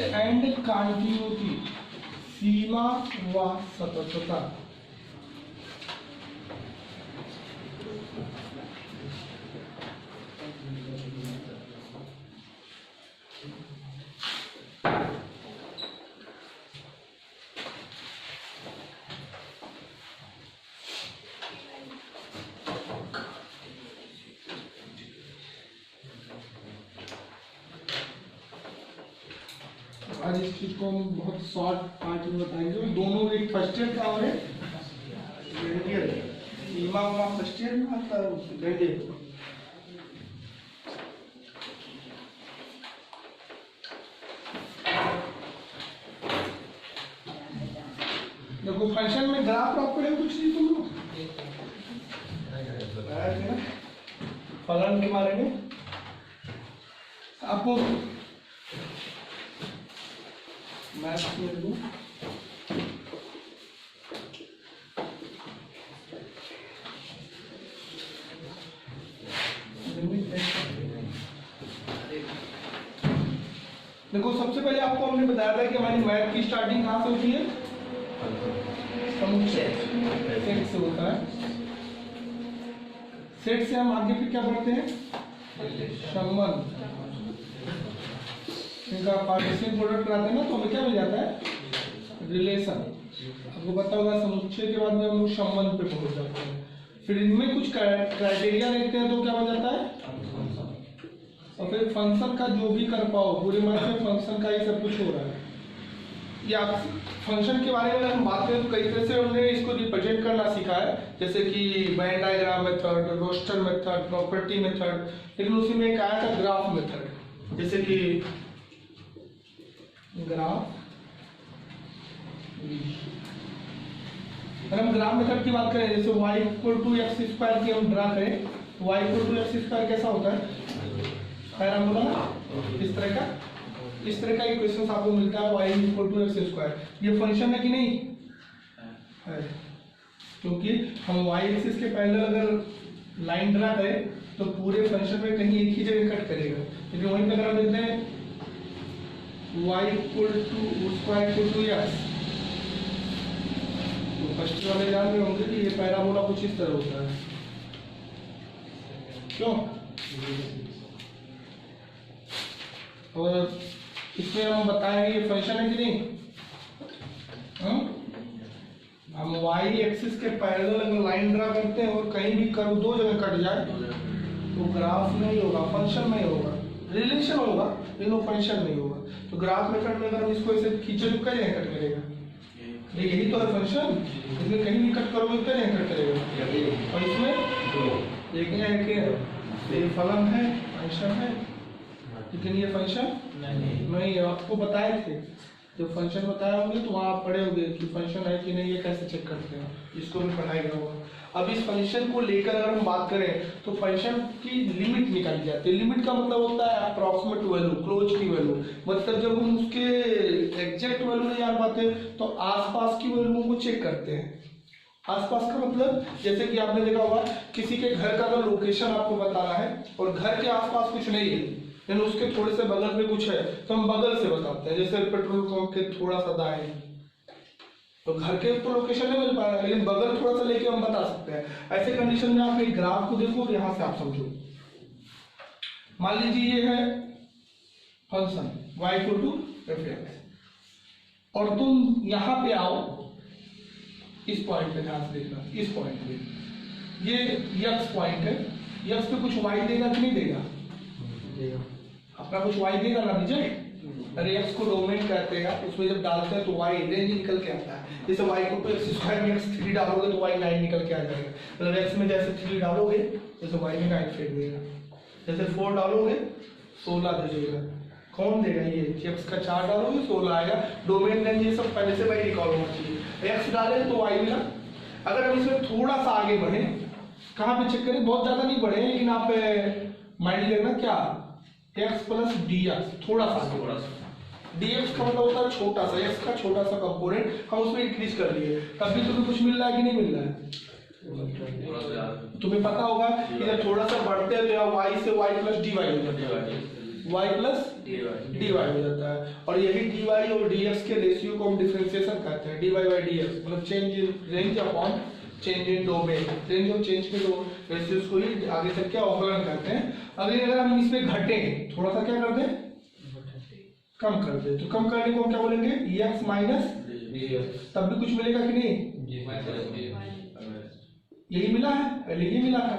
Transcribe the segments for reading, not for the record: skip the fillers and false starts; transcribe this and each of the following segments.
And continuity, सीमा व सततता। आज इस चीज को हम बहुत शॉर्ट पार्ट में बताएंगे। दोनों एक फर्स्ट ईयर का और सेकेंड ईयर, सीमा हुआ फर्स्ट ईयर में आता है, सेकेंड ईयर। देखो फंक्शन में ग्राफ ड्रॉप करें कुछ नहीं तुम लोग फलन के बारे में आपको मैथ में दूं। देखो सबसे पहले आपको हमने बताया था कि हमारी मैथ की स्टार्टिंग कहाँ से होती है, समुच्चय सेट से होता है। सेट से हम आगे फिर क्या पढ़ते हैं, संबंध। इनका पार्टीशन प्रोडक्ट कराते हैं ना, तो हमें क्या मिल जाता है, रिलेशन। आपको पता होगा समुच्चय के बाद में हम लोग संबंध पे पहुंच जाते हैं। फिर इनमें कुछ क्राइटेरिया देखते हैं तो क्या बन जाता है, और फिर फंक्शन का जो भी कर पाओ पूरे मैथ में फंक्शन का ही सब कुछ हो रहा है। या फंक्शन के बारे में अगर हम बात करें तो कई तरह से हमने इसको रिप्रेजेंट करना सीखा है, जैसे कि Venn diagram method, roster method, property method. लेकिन उसी में एक आया था ग्राफ मेथड, जैसे कि ग्राफ। अगर हम ग्राफ मेथड की बात करें, जैसे y = x² की हम ड्रा करें, y = x² कैसा होता है, पैराबोला, इस तरह का इक्वेशन आपको मिलता है, y = x²। ये फंक्शन है कि नहीं है, क्योंकि हम y एक्सिस के पैरेलल अगर लाइन ड्रा करें तो पूरे फंक्शन में कहीं एक ही जगह कट करेगा। लेकिन वहीं पर अगर हम देखते हैं y = x, तो फर्स्ट वाले जान रहे होंगे कि ये पैराबोला कुछ इस तरह होता है। क्यों? और इसमें हम बताएंगे ये फंक्शन है कि नहीं। हम y एक्सिस के पैरेलल अगर लाइन ड्रा करते हैं और कहीं भी कर्व दो जगह कट जाए तो ग्राफ नहीं होगा, फंक्शन नहीं होगा, रिलेशन होगा लेकिन वो फंक्शन नहीं होगा। तो ग्राफ मेथड में अगर हम इसको ऐसे खींचे तो क्या कट करेगा, यही तो है फंक्शन। इसमें कहीं भी कट करोगे क्या कट करेगा। और इसमें देखना है कि ये फलन है, फंक्शन है, लेकिन ये फंक्शन नहीं। आपको बताए थे जब फंक्शन बताए होंगे तो वहाँ आप पढ़े होंगे कि फंक्शन है कि नहीं, ये कैसे चेक करते हैं, इसको भी पढ़ाएगा होगा। अब इस फंक्शन को लेकर अगर हम बात करें तो फंक्शन की लिमिट निकाली जाती है। लिमिट का मतलब होता है अप्रॉक्सिमेट वैल्यू, क्लोज की वैल्यू। मतलब जब हम उसके एग्जैक्ट वैल्यू नहीं जान पाते तो आसपास की वैल्यू को चेक करते हैं। आसपास का मतलब जैसे कि आपने देखा होगा किसी के घर का अगर लोकेशन आपको बताना है और घर के आसपास कुछ नहीं है लेकिन उसके थोड़े से बगल में कुछ है तो हम बगल से बताते हैं। जैसे पेट्रोल पंप के थोड़ा सा दाएं, तो घर के ऊपर लोकेशन नहीं मिल पा रहा है लेकिन बगल थोड़ा सा लेके हम बता सकते हैं। ऐसे कंडीशन में आप एक ग्राफ को देखो, यहां से आप समझो। मान लीजिए ये है फंक्शन y = f(x) और तुम यहां पे आओ, इस पॉइंट पे ध्यान से देखना, इस पॉइंट पे ये x पॉइंट है, x पे कुछ y देगा कि नहीं देगा, अपना कुछ y देगा ना रिजल्ट। अरे x को डोमेन कहते हैं, उसमें जब डालते हैं तो y रेंज निकल के आता है। जैसे y = x² में x 3 डालोगे तो y 9 निकल के आ जाएगा। मतलब x में जैसे 3 डालोगे जैसे y में 9 फेंक देगा, जैसे 4 डालोगे 16 दे देगा। कौन देगा, ये x का 4 डालोगे 16 आएगा। डोमेन रेंज ये सब पहले से भाई रिकॉल होना चाहिए। x डाले तो y मिला। अगर हम इसमें थोड़ा सा आगे बढ़े, कहाँ पे चेक करें, बहुत ज्यादा नहीं बढ़े लेकिन आप माइंड लेना क्या, x + dx, थोड़ा सा dx का मतलब होता है छोटा सा, x का छोटा सा कंपोनेंट, हम उसमें इंक्रीज कर लिए, तब भी तुम्हें कुछ मिल रहा है कि नहीं मिल रहा है। तुम्हें पता होगा कि जब थोड़ा सा बढ़ते हैं तो यहाँ y से y + dy हो जाता है। y प्लस dy हो जाता है, और यही dy और dx के रेशियो को हम डिफरेंशिएशन कहते हैं, dy बाई dx, मतलब change in range upon change in domain, range और चेंज के दो रेशियोज को ही आगे चल के अवकलन कहते हैं। अगर हम इसमें घटें थोड़ा सा, क्या कर दें, कम कर दे, तो कम करने को हम क्या बोलेंगे, x माइनस, तब भी कुछ मिलेगा कि नहीं, यही मिला है, पहले ये मिला था।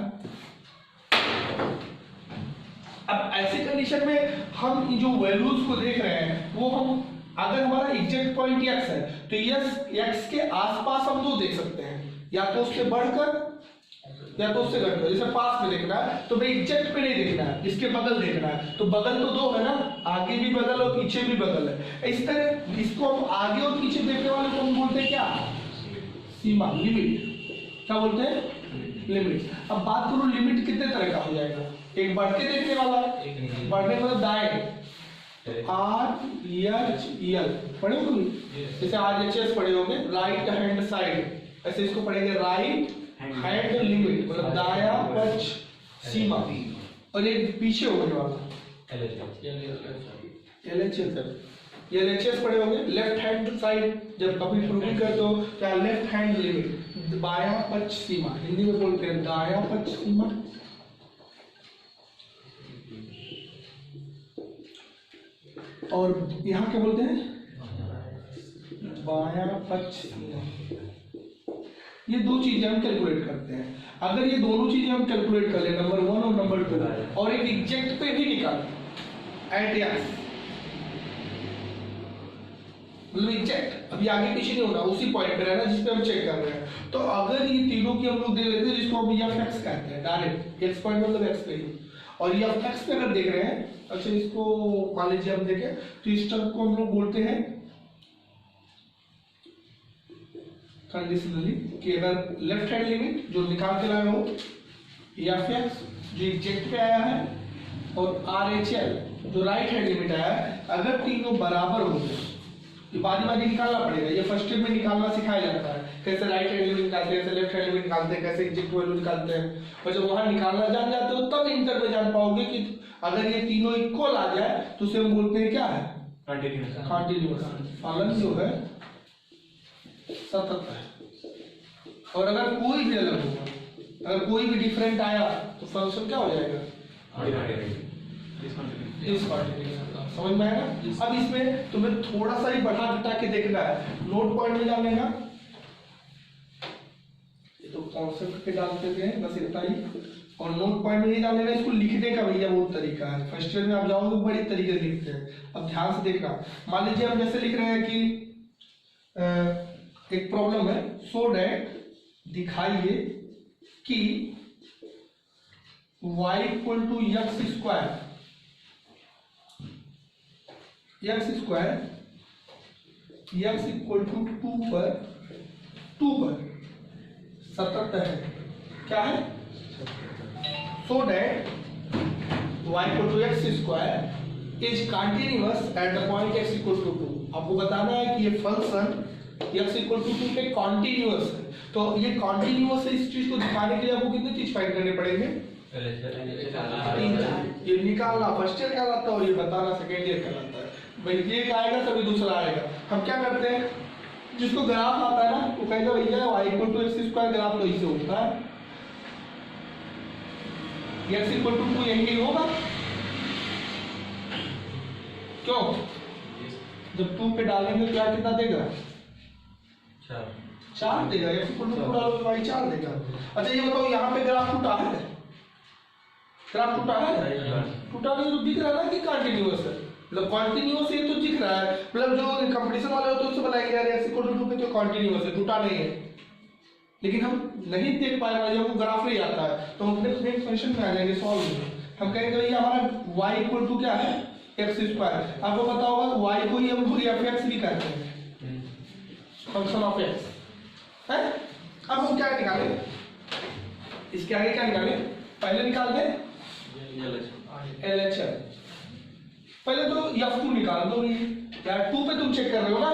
अब ऐसे कंडीशन में हम जो वैल्यूज को देख रहे हैं वो हम, अगर हमारा एग्जैक्ट पॉइंट x है तो x के आसपास हम दो देख सकते हैं, या तो उससे बढ़कर या तो उससे घटकर। जैसे पास में देखना है तो भाई एग्जैक्ट पे नहीं देखना है, इसके बगल देखना है, तो बगल तो दो है ना, आगे भी बगल और पीछे भी बगल है। इस तरह इसको हम आगे और पीछे देखने वाले को हम बोलते हैं क्या, सीमा, लिमिट, क्या बोलते हैं, लिमिट। अब बात करो लिमिट कितने तरह का हो जाएगा, एक बढ़ के देखने वाला, बढ़ने मतलब दाएं, RHL पढ़े हो तुम, जैसे RHS पढ़े होंगे, राइट हैंड साइड, ऐसे इसको पढ़ेंगे राइट हैंड लिमिट, मतलब दाया पक्ष सीमा, और एक पीछे होने वाला LHS पढ़े होंगे, लेफ्ट हैंड साइड, जब कभी प्रूविंग करते हो क्या, लेफ्ट हैंड लिमिट, बाया पक्ष सीमा, हिंदी में बोलते हैं दाया पक्ष सीमा। और यहाँ क्या बोलते हैं, बाया पक्ष सीमा। ये दो चीजें हम कैलकुलेट करते हैं। अगर ये दोनों चीजें हम कैलकुलेट कर ले, नंबर 1 और नंबर 2, और एक एग्जैक्ट पे भी निकाल एट एक्स, मतलब एग्जैक्ट, अभी आगे पीछे नहीं होना, उसी पॉइंट पे रहना जिस पे हम चेक कर रहे हैं। तो अगर ये तीनों की हम लोग दे लेते हैं, जिसको हम f(x) कहते हैं, डायरेक्ट x पॉइंट मतलब x पे ही, और ये f(x) पे अगर देख रहे हैं, अच्छा इसको मान लीजिए हम देखें तो इस टर्म को हम लोग बोलते हैं कंडीशनली, कि अगर लेफ्ट हैंड लिमिट जो निकाल के लाए हो, f(x) जो एग्जैक्ट पे आया है, और RHL जो राइट हैंड लिमिट आया है, अगर तीनों बराबर हो गए, ये बारी निकालना पड़ेगा। ये फर्स्ट स्टेप में निकालना सिखाया जाता है, कैसे राइट हैंड लिमिट निकालते हैं, कैसे लेफ्ट हैंड लिमिट निकालते हैं, कैसे एग्जैक्ट वैल्यू निकालते हैं। और जब वहां निकालना जान जाते हो तब इंटर में जान पाओगे कि अगर ये तीनों इक्वल आ जाए तो उसे हम बोलते हैं क्या है, कंटीन्यूअस। फलन जो है सतत है, और अगर कोई भी अलग होगा, अगर कोई भी डिफरेंट आया तो फंक्शन क्या हो जाएगा, समझ में आएगा। अब इसमें तुम्हें थोड़ा सा ही बढ़ा घटा के देखना है, नोट पॉइंट में जान लेना, ये तो कॉन्सेप्ट पे डालते थे बस इतना ही, और नोट पॉइंट में ही जान लेना। इसको लिखने का भैया बहुत तरीका है, फर्स्ट ईयर में आप जाओगे बड़ी तरीके से लिखते हैं। अब ध्यान से देखना, मान लीजिए हम जैसे लिख रहे हैं कि एक प्रॉब्लम है, सो डैट दिखाइए कि y equal to x square, x equal to 2 पर सतत है, क्या है, so that y equal to x square is continuous at the point x equal to 2। आपको बताना है कि ये फंक्शन x इक्वल टू 2 पे कॉन्टिन्यूअस है। तो ये कॉन्टिन्यूअस है, इस चीज को दिखाने के लिए आपको कितनी चीज फाइंड करने पड़ेंगे, ये निकालना फर्स्ट ईयर कहलाता है और ये बताना सेकेंड ईयर कहलाता है। भाई ये आएगा तभी दूसरा आएगा। हम क्या करते हैं, जिसको ग्राफ आता है ना वो कहेगा भैया y equal to x square graph तो इसे होता है, x इक्वल टू 2 यही होगा, क्यों, जब 2 पे डालेंगे तो क्या कितना देगा, 4 देगा, x इक्वल टू 2 डालोगे y 4 देगा। अच्छा ये बताओ यहाँ पे ग्राफ टूटा है, ग्राफ टूटा है, टूटा नहीं तो दिख रहा है ना कि कंटिन्यूअस है, मतलब कंटिन्यूअस ये तो दिख रहा है, मतलब जो कंपटीशन वाले होते हैं उससे बताएंगे यार x इक्वल टू 2 पे तो कंटिन्यूअस है, टूटा नहीं है। लेकिन हम नहीं देख पाए वाले, जब वो ग्राफ नहीं आता है तो हम अपने नेक्स्ट क्वेश्चन में आ जाएंगे सॉल्व में, हम कहेंगे भैया हमारा y इक्वल टू क्या है, x स्क्वायर। आपको पता होगा y को ही हम f(x) भी कहते हैं, फंक्शन ऑफ x है। अब हम क्या निकालें, इसके आगे क्या निकालें, पहले निकाल दें LHL, पहले तो f2 निकाल दो, यार 2 पे तुम चेक कर रहे हो ना,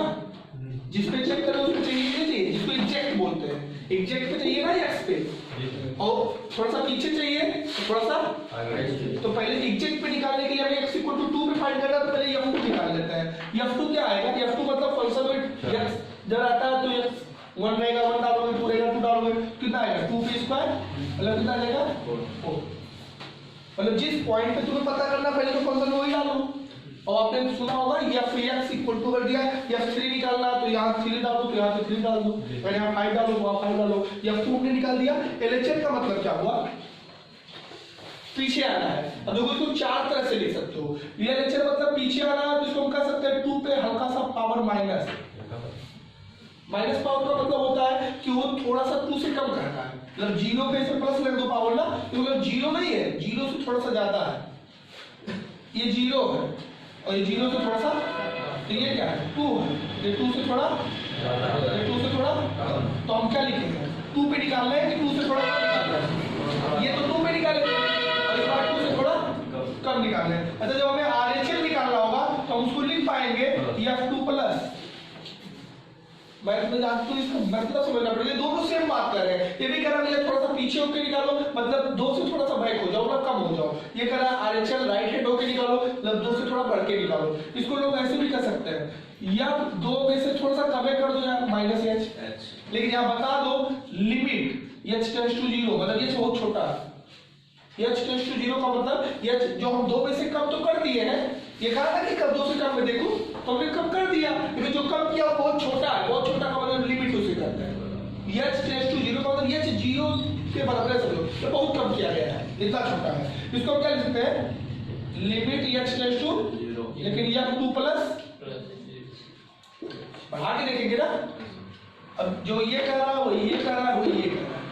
जिस पे चेक कर रहे हो उसको चाहिए, जिसको एग्जैक्ट बोलते हैं, एग्जैक्ट पे चाहिए ना x पे, और थोड़ा सा पीछे चाहिए थोड़ा सा तो पहले एग्जैक्ट पे निकालने के लिए हमें x इक्वल टू 2 पे फाइंड करना है, तो पहले f2 निकाल लेते हैं। f2 क्या आएगा? f2 मतलब फंक्शन में x जब आता है तो x 1 रहेगा, 1 डालोगे, 2 रहेगा, 2 डालोगे, कितना आएगा? 2p² मतलब कितना आएगा? 4। मतलब जिस पॉइंट पे तुम्हें पता करना पहले तो फंक्शन में वही डालो। और आपने सुना होगा f(x) इक्वल टू कर दिया, f3 निकालना तो यहाँ 3 डालो, तो यहाँ पे 3 डाल दो, पहले यहाँ 5 डालो, वहाँ 5 डालो, f2 ने निकाल दिया। LHS का मतलब क्या हुआ? पीछे आना है। अब देखो इसको 4 तरह से लिख सकते हो। LHS मतलब पीछे आना है, तो इसको हम कह सकते हैं 2 पे हल्का सा पावर माइनस। माइनस पावर का मतलब होता है कि वो थोड़ा सा 2 से कम करना है, मतलब 0 पे से प्लस लग दो पावर ना, तो मतलब 0 नहीं है, 0 से थोड़ा सा ज्यादा है, ये 0 है और ये 0 से थोड़ा सा, तो ये क्या है? 2 है, ये 2 से थोड़ा, ये 2 से थोड़ा, तो हम क्या लिखेंगे? 2 पे निकालना है कि 2 से थोड़ा कम निकालना है? ये तो 2 पे निकालेंगे और इस बार 2 से थोड़ा कम निकालना है। अच्छा जब हमें RHS निकालना होगा तो हम उसको लिख पाएंगे f2 प्लस, मैं आपको इसका मतलब समझना पड़ेगा, दोनों सेम बात कर रहे हैं। ये भी कह रहा है थोड़ा सा पीछे होकर निकालो, मतलब 2 से थोड़ा सा बैक हो जाओ, मतलब कम हो जाओ। ये कह रहा है RHS राइट हैंड होकर निकालो, मतलब 2 से थोड़ा बढ़ के निकालो। इसको लोग ऐसे भी कर सकते हैं, या 2 में से थोड़ा सा कम कर दो यार -h, लेकिन यहाँ बता दो लिमिट h टेंड्स टू 0, मतलब ये बहुत छोटा है। h टेंड्स टू 0 का मतलब h जो हम 2 में से कम तो कर दिए हैं, ये कहा था कि कब 2 से कम में देखो तो हमने कम कर दिया, लेकिन जो कम किया बहुत छोटा है, बहुत छोटा का मतलब लिमिट उसे करता है। h टेंड्स टू 0 का मतलब h 0 के बराबर है, समझो तो बहुत कम किया गया है, इतना छोटा है। इसको हम क्या लिख सकते हैं? लिमिट h टेंड्स टू 0, लेकिन f2 प्लस बढ़ा के देखेंगे ना। अब जो ये कह रहा है वही ये कह रहा है, वही ये कह रहा है,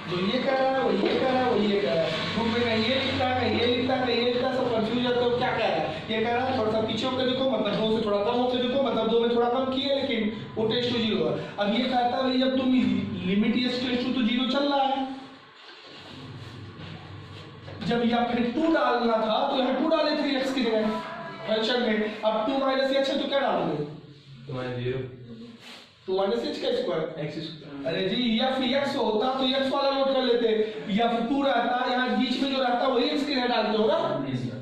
जो ये कह रहा है वही ये कह रहा है, वही ये कह रहा है। ग्रुप में कहीं ये लिखता है, कहीं ये लिखता है, कहीं ये लिखता है, सब कंफ्यूज है। तो क्या कह रहा है? ये कह रहा है थोड़ा सा पीछे होकर देखो, मतलब 2 से थोड़ा कम होकर देखो, मतलब 2 में थोड़ा कम किया लेकिन वो टेंड्स टू 0 है। अब ये कहता है जब तुम लिमिट h टेंड्स टू 0 चल रहा है, जब यहाँ फिर 2 डालना था तो यहाँ 2 डाले 3x की जगह फंक्शन में। अब 2 - h है तो क्या डालोगे? 2 - h का स्क्वायर x स्क्वायर। अरे जी f(x) होता तो x वाला नोट कर लेते, f2 रहता, यहाँ बीच में जो रहता वही x की जगह डालते हो ना,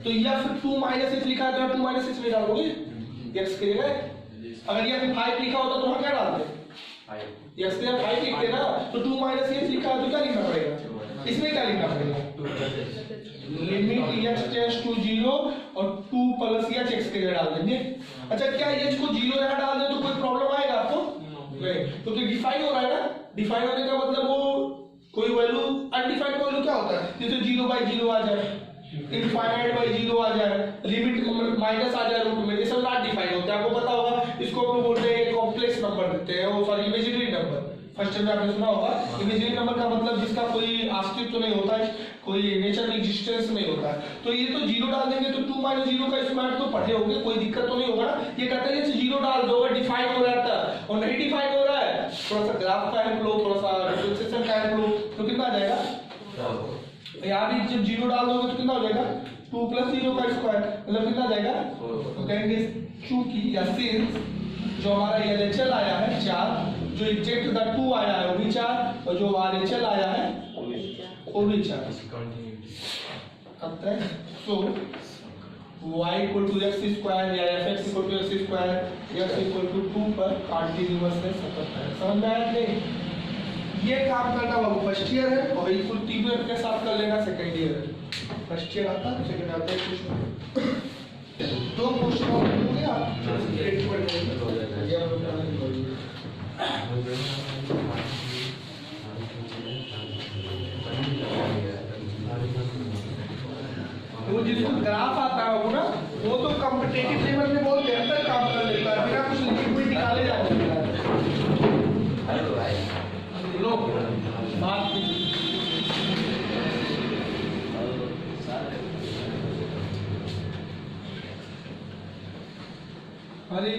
तो f2 - h लिखा है तो 2 - h नहीं डालोगे x की जगह। अगर f5 लिखा होता तो वहाँ क्या डालते? x की जगह 5 लिखते ना, तो 2 - h लिखा है तो क्या लिखना पड़ेगा? इसमें क्या लिखना पड़ेगा? लिमिट h टेंड्स टू 0 और 2 प्लस h x की जगह डाल देंगे। अच्छा क्या h को 0 यहाँ डाल दे तो कोई प्रॉब्लम आएगा आपको? नहीं, तो डिफाइन हो रहा है ना। डिफाइन होने का मतलब वो कोई वैल्यू, अनडिफाइंड वैल्यू क्या होता है? जैसे 0/0 आ जाए, इनफाइनाइट/0 आ जाए, लिमिट माइनस आ जाए रूट में, ये सब नॉट डिफाइन होते हैं। आपको पता होगा इसको हम लोग बोलते हैं कॉम्प्लेक्स नंबर देते हैं, वो सॉरी इमेजिनरी नंबर। फर्स्ट में आपने सुना होगा इमेजिनरी नंबर का मतलब जिसका कोई अस्तित्व तो नहीं होता है, कोई नेचर में एग्जिस्टेंस नहीं होता है। तो ये तो 0 डाल देंगे तो 2 - 0 का स्क्वायर तो पढ़े होंगे, कोई दिक्कत तो नहीं होगा ना। ये कहता है 0 डाल दो, डिफाइन हो रहा था और नहीं डिफाइन हो रहा है, थोड़ा सा ग्राफ का हेल्प लो, थोड़ा सा डिफरेंशिएशन का हेल्प लो, तो कितना आ जाएगा? यहाँ भी जब 0 डाल दोगे तो कितना हो जाएगा? 2 + 0 का स्क्वायर, मतलब कितना जाएगा? तो कहेंगे चूंकि या सिंस जो हमारा LHS आया है 4, जो एग्जैक्ट द 2 आया है वो भी 4, और जो RHS आया है वो भी 4 करते हैं। सो y = x² या f(x) = x², x = 2 पर कंटीन्यूअस है 77। समझ में आया नहीं? ये काम करना बाबू फर्स्ट ईयर है और बिल्कुल तीनों एक के साथ कर लेना सेकंड ईयर है। फर्स्ट ईयर आता है सेकंड आता है कुछ 2 क्वेश्चन और हो गया, एक पर हो जाएगा। वो जिसको ग्राफ आता है वो ना, वो तो कॉम्पिटिटिव लेवल में बहुत बेहतर काम कर लेता है, बिना कुछ लिक्विड निकाले जा सकता है। हेलो भाई लो बात अरे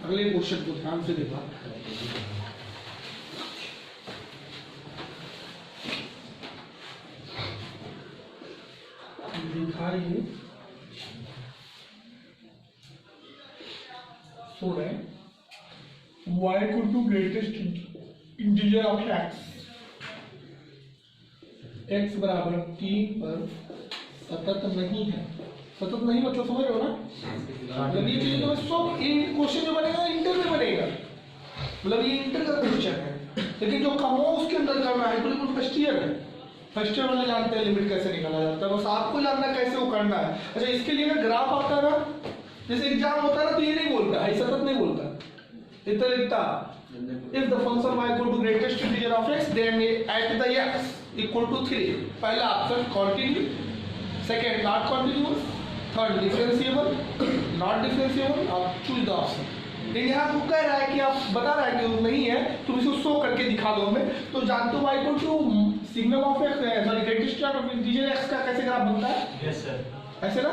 अगले क्वेश्चन को ध्यान से देखा। दिखा रही है सो रहे y = greatest integer of x x बराबर 3 पर सतत नहीं है। सतत नहीं मतलब समझ रहे हो ना, मतलब ये चीज तो सब इन क्वेश्चन जो बनेगा इंटर में बनेगा, मतलब ये इंटर का क्वेश्चन है। लेकिन जो कमो उसके अंदर करना है बिल्कुल फर्स्ट ईयर है, फर्स्ट ईयर वाले जानते हैं लिमिट कैसे निकाला जाता है, बस आपको जानना है कैसे वो करना है। अच्छा इसके लिए ना ग्राफ आता है ना, जैसे एग्जाम होता है ना तो ये नहीं बोलता है, सतत नहीं बोलता, इतना लिखता if the function y equal to greatest integer of x then at the x equal to 3, पहला option continue, second not continuous, third differentiable, not differentiable, आप चूज द ऑप्शन। लेकिन यहाँ वो कह रहा है कि आप बता रहा है कि वो नहीं है, तुम इसको शो करके दिखा दो हमें, तो जानते हो y equal to signum of x sorry greatest of integer x का कैसे ग्राफ बनता है? यस सर, ऐसे ना,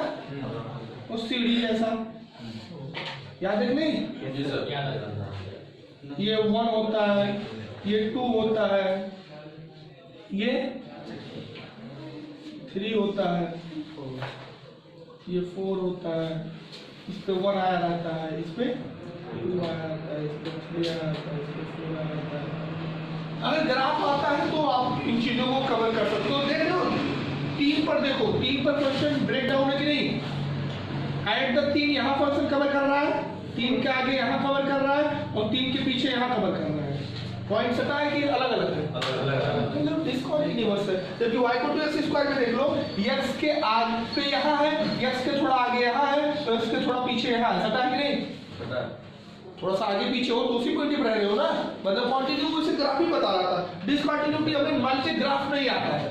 वो सीढ़ी जैसा याद है नहीं? जी सर याद है। ये 1 होता है, ये 2 होता है, ये 3 होता है, ये 4 होता है, इस पे 1 आया रहता है, इस पे 2 आया रहता है, इस पे 3 आया रहता है, इस पे 4 आया रहता है। अगर ग्राफ आता है तो आप इन चीजों को कवर कर सकते हो। देख लो 3 पर, देखो 3 पर क्वेश्चन ब्रेक डाउन है कि नहीं? एट द 3 यहाँ क्वेश्चन कवर कर रहा है, 3 के आगे यहाँ कवर कर रहा है और 3 के पीछे यहाँ कवर कर रहा है। पॉइंट सटा है कि अलग अलग है? मतलब डिस्कंटिन्यूअस है। जबकि y को टू एक्स स्क्वायर में देख लो, x के आगे यहाँ है, x के थोड़ा आगे यहाँ है, तो x के थोड़ा पीछे यहाँ है, सटा है कि नहीं? सटा। थोड़ा सा आगे पीछे हो तो उसी को रह रहे हो ना, मतलब कंटिन्यू से ग्राफ ही बता रहा था। डिस्कंटिन्यूटी हमें मान से ग्राफ नहीं आता है,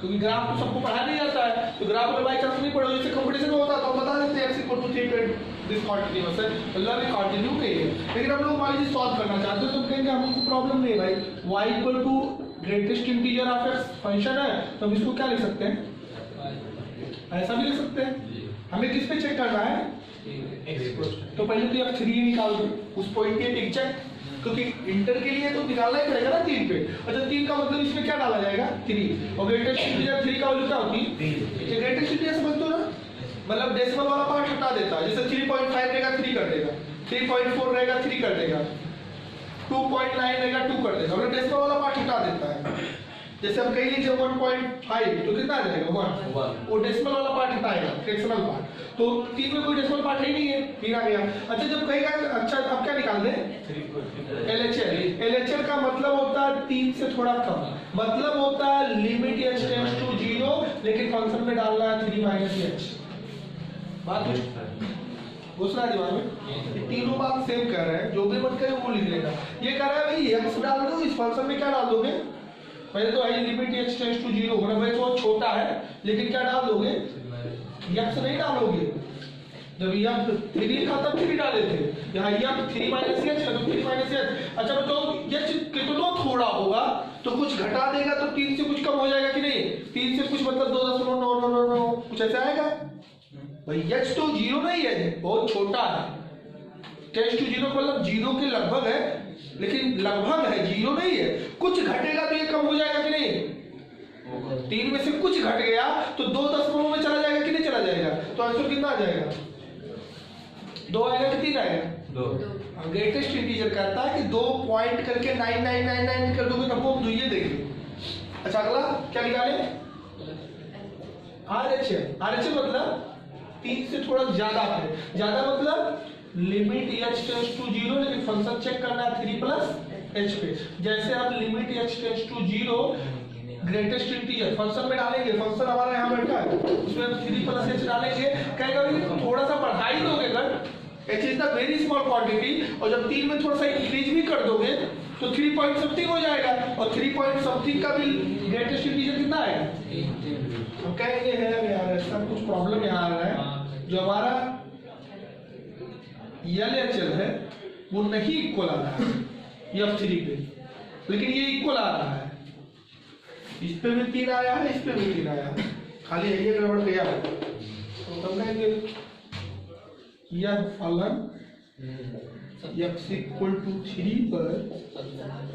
क्योंकि ग्राफ तो सबको पढ़ा नहीं जाता है, तो ग्राफ में बाई चांस नहीं पढ़ो, जैसे कंपटीशन में होता तो हम बता देते हैं x इक्वल टू 3 डिसकंटिन्यूअस है, मतलब ये कंटिन्यू नहीं है। लेकिन हम लोग मान लीजिए सॉल्व करना चाहते हैं तो कहेंगे हमको प्रॉब्लम नहीं है भाई, y equal to greatest integer of x function है, तो हम इसको क्या लिख सकते हैं? ऐसा भी लिख सकते हैं। हमें किस पे चेक करना है? तो पहले तो आप 3 निकाल दो उस पॉइंट के एग्जैक्ट, क्योंकि इंटर के लिए तो निकालना ही पड़ेगा ना 3 पे। अच्छा 3 का मतलब इसमें क्या डाला जाएगा? 3, और ग्रेटेस्ट इंटीजर 3 का वैल्यू क्या होती है? ये ग्रेटेस्ट इंटीजर समझते हो ना, मतलब डेसिमल वाला पार्ट हटा देता है। जैसे 3.5 रहेगा 3 कर देगा, 3.4 रहेगा 3 कर देगा, 2.9 रहेगा 2 कर देगा, मतलब डेसिमल वाला पार्ट हटा देता है। जैसे हम कह लीजिए 1.5 तो कितना आ जाएगा? 1, वो डेसिमल वाला पार्ट हटाएगा, फ्रैक्शनल पार्ट। तो 3 में कोई डेसिमल पार्ट ही नहीं है, 3 आ गया। अच्छा जब कहेगा, अच्छा अब क्या निकाल दें? LHL का मतलब होता है 3 से थोड़ा कम, मतलब होता है लिमिट h टेंड्स टू 0, लेकिन फंक्शन में डालना है 3 - h। बात घुस रहा है दिमाग में? ये तीनों बात सेम कर रहे हैं, जो भी मत करे वो लिख लेना। ये कह रहा है भाई x डाल दो, इस फंक्शन में क्या डाल दोगे? पहले तो है लिमिट h टेंड्स टू 0, मतलब वो छोटा है, लेकिन क्या डाल दोगे? x नहीं डालोगे। जब यह 3 था तब 3 डाले थे, यहाँ यह 3 - h है तो 3 - h। अच्छा तो h कितना थोड़ा होगा तो कुछ घटा देगा तो 3 से कुछ कम हो जाएगा कि नहीं? 3 से कुछ मतलब 2.999 कुछ ऐसा आएगा भाई। h तो 0 नहीं है, बहुत छोटा है, टेंड्स टू 0 मतलब 0 के लगभग है, लेकिन लगभग है, 0 नहीं है। कुछ घटेगा तो ये कम हो जाएगा कि नहीं? 3 में से कुछ घट गया तो 2 दशमलव में चला जाएगा कि नहीं चला जाएगा? तो आंसर कितना आ जाएगा? 2 आएगा कि 3 आएगा? 2। ग्रेटेस्ट इंटीजर कहता है कि 2 पॉइंट करके 9999 कर दोगे तब हम ये देंगे। अच्छा अगला क्या निकाले? RHL मतलब 3 से थोड़ा ज्यादा है, ज्यादा मतलब लिमिट h टेंड्स टू 0, लेकिन फंक्शन चेक करना है 3 + h पे। जैसे आप limit h tends to 0 greatest integer function में डालेंगे, फंक्शन हमारा यहाँ बैठा है, उसमें 3 + h डालेंगे, कहेगा थोड़ा सा बढ़ा ही दोगे अगर h is the very small quantity, और जब 3 में थोड़ा सा इंक्रीज भी कर दोगे तो 3 पॉइंट समथिंग हो जाएगा, और 3 पॉइंट समथिंग का भी ग्रेटेस्ट इंटीजर कितना आएगा? हम कहेंगे है यार ऐसा कुछ प्रॉब्लम यहाँ आ रहा है, जो हमारा LHL है वो नहीं इक्वल आ रहा है F3 पे, लेकिन ये इक्वल आ रहा है। इस पे भी 3 आया है, इस पे भी 3 आया है, खाली ये गड़बड़ गया है। तो हम कहेंगे यह फलन x इक्वल टू 3 पर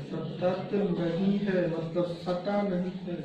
सतत नहीं है, मतलब सटा नहीं है।